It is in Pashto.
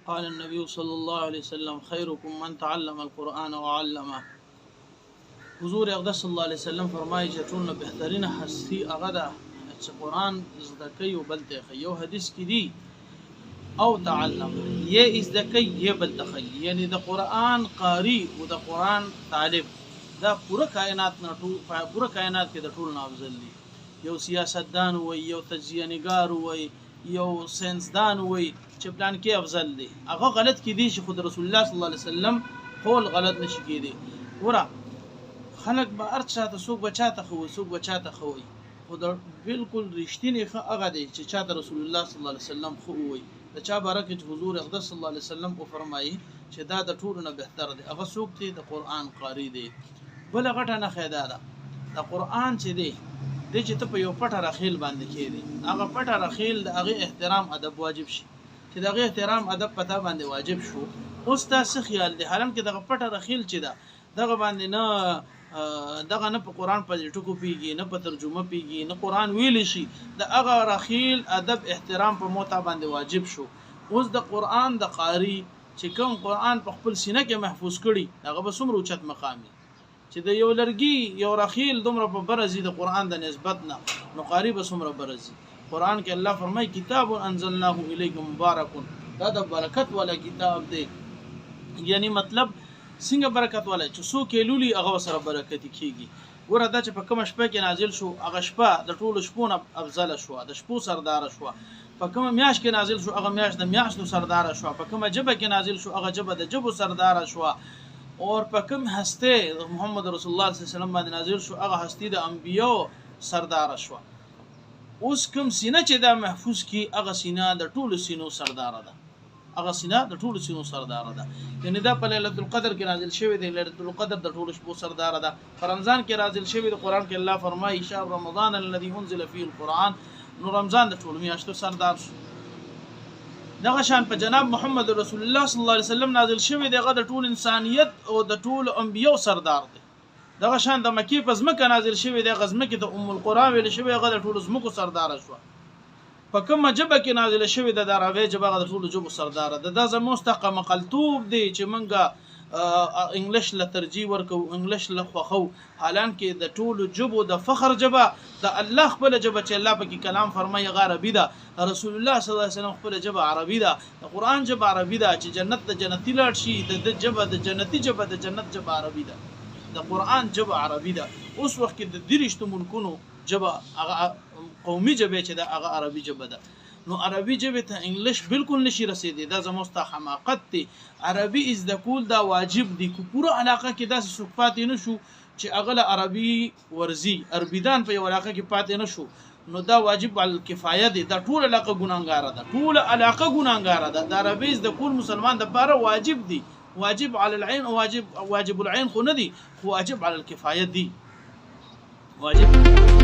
قال النبي صلى الله عليه وسلم خيركم من تعلم القرآن وعلمه. حضور اقدس صلی الله علیه وسلم فرمایي چې ټول بهترینه هستی هغه ده چې قرآن زده کوي او بل ته ښيي. یو حدیث کې دی او تعلم یې زده کوي یې بل ته ښيي، یعنی د قرآن قاری او د قرآن طالب دا پوره کائنات کې د ټول نه افضل دي. یو سیاستدان وي، یو تجزیه نگار وي، یو ساينسدان وي چې پلان کې افضل دي، هغه غلط کې دي چې خود رسول الله صلی الله علیه وسلم قول غلط نشي کېدی. ورا خلق به ارچاته سوق بچاته خو سوق بچاته خوي، خود بالکل رښتینی هغه دی چې چاته رسول الله صلی الله علیه وسلم خو وي. د چا برکت حضور اقدس صلی الله علیه وسلم او فرمایي چې دا د ټولو نه بهتر دی، هغه څوک دی د قرآن قاری دی. بل غټه نه خیدا ده د قرآن چې دی د چې ته په یو پټه رخیل باندې کېدی، هغه پټه رخیل د هغه احترام ادب واجب شي، چې د هغه احترام ادب پتا باندې واجب شو. اوس تاسو خیال دی حالم کې دغه پټه رخیل چې ده دغه باندې نه دغه نه په قرآن په ټکو پیږي، نه په ترجمه پیږي، نه قرآن ویل شي، د هغه رخیل ادب احترام په موتا باندې واجب شو. اوس د قرآن د قاری چې کوم قرآن په خپل سینه کې محفوظ کړي هغه به څومره اوچت مقامي چې د یو لرګي یو رخیل دومره په برزي د قرآن د نسبت نه نو قاری به څومره برزي. قرآن کې الله فرمایي کتاب انزلناه الیک مبارک، دا د برکت والا کتاب دی. یعنی مطلب څنګه برکت والا چې څوک یې لولي هغه سره برکت کیږي. ګوره دا چې په کوم شپه کې نازل شو هغه شپه د ټولو شپو نه افضل شو، د شپو سردار شو. په کوم میاشت کې نازل شو هغه میاشت د میاشتو سردار شو. په کوم جبه کې نازل شو هغه جبه د جبو سردار شو. اور په کوم هسته محمد رسول الله صلی الله علیه وسلم باندې نازل شو هغه هستی د انبیو سردار شو. اوس کوم سینه چې دا محفوظ کی هغه سینه د ټولو سینو سردار ده، هغه سینه د ټولو سینو سردار ده. یعنی دا په ليله القدر کې نازل شوی دی، ليله القدر د ټولو شپو سردار ده. په رمضان کې نازل شوی دی، قرآن کې الله فرمایي شهر رمضان الذي انزل فيه القرآن، نو رمضان د ټولو میاشتو سردار شو. دغه شان په جناب محمد رسول الله صلی الله علیه وسلم نازل شوی دی، هغه د ټول انسانیت او د ټول انبیو سردار دی. دغه شان د مکی په ځمکه نازل شوی دی، غزمکه د ام القرى ویل شوی هغه د ټول ځمکو سردار شو. په کومه جبه کې نازل شوی د عربی جبه د ټولو جبو سردار ده. دا زموږ مقلتوب دی چې منګه انګلیش له ترجیح ورکو، انګلیش له خوخو، حالان کې د ټولو جبو د فخر جبه د الله خپل جبه چې الله پکې کلام فرمایي عربي ده، رسول الله صلی الله علیه وسلم خپل جبه عربي ده، د قرآن جبه عربي ده. چې جنت د جنتی لاړ شي د جبه د جنتی جبه د جنت جبه عربي ده، د قرآن جبه عربي ده. اوس وخت کې د دیرشتو ملکونو جبه هغه قومي جبه چې د هغه عربي جبه ده، نو عربي جبه ته انګلیش بالکل نشي رسیدي. دا زموږ حماقت دی. عربي از د کول دا واجب دی. کو پوره علاقه کې داسې څوک پاتې نشو چې هغه عربي ورزي عربيدان په یو علاقه کې پاتې نشو، نو دا واجب علی الکفایه دی. دا ټول علاقه ګناګار ده، ټول علاقه ګناګار ده. دا عربي از د کول مسلمان د لپاره واجب دی، واجب علی العين او واجب العين خو نه دی، خو واجب علی الکفایه دی، واجب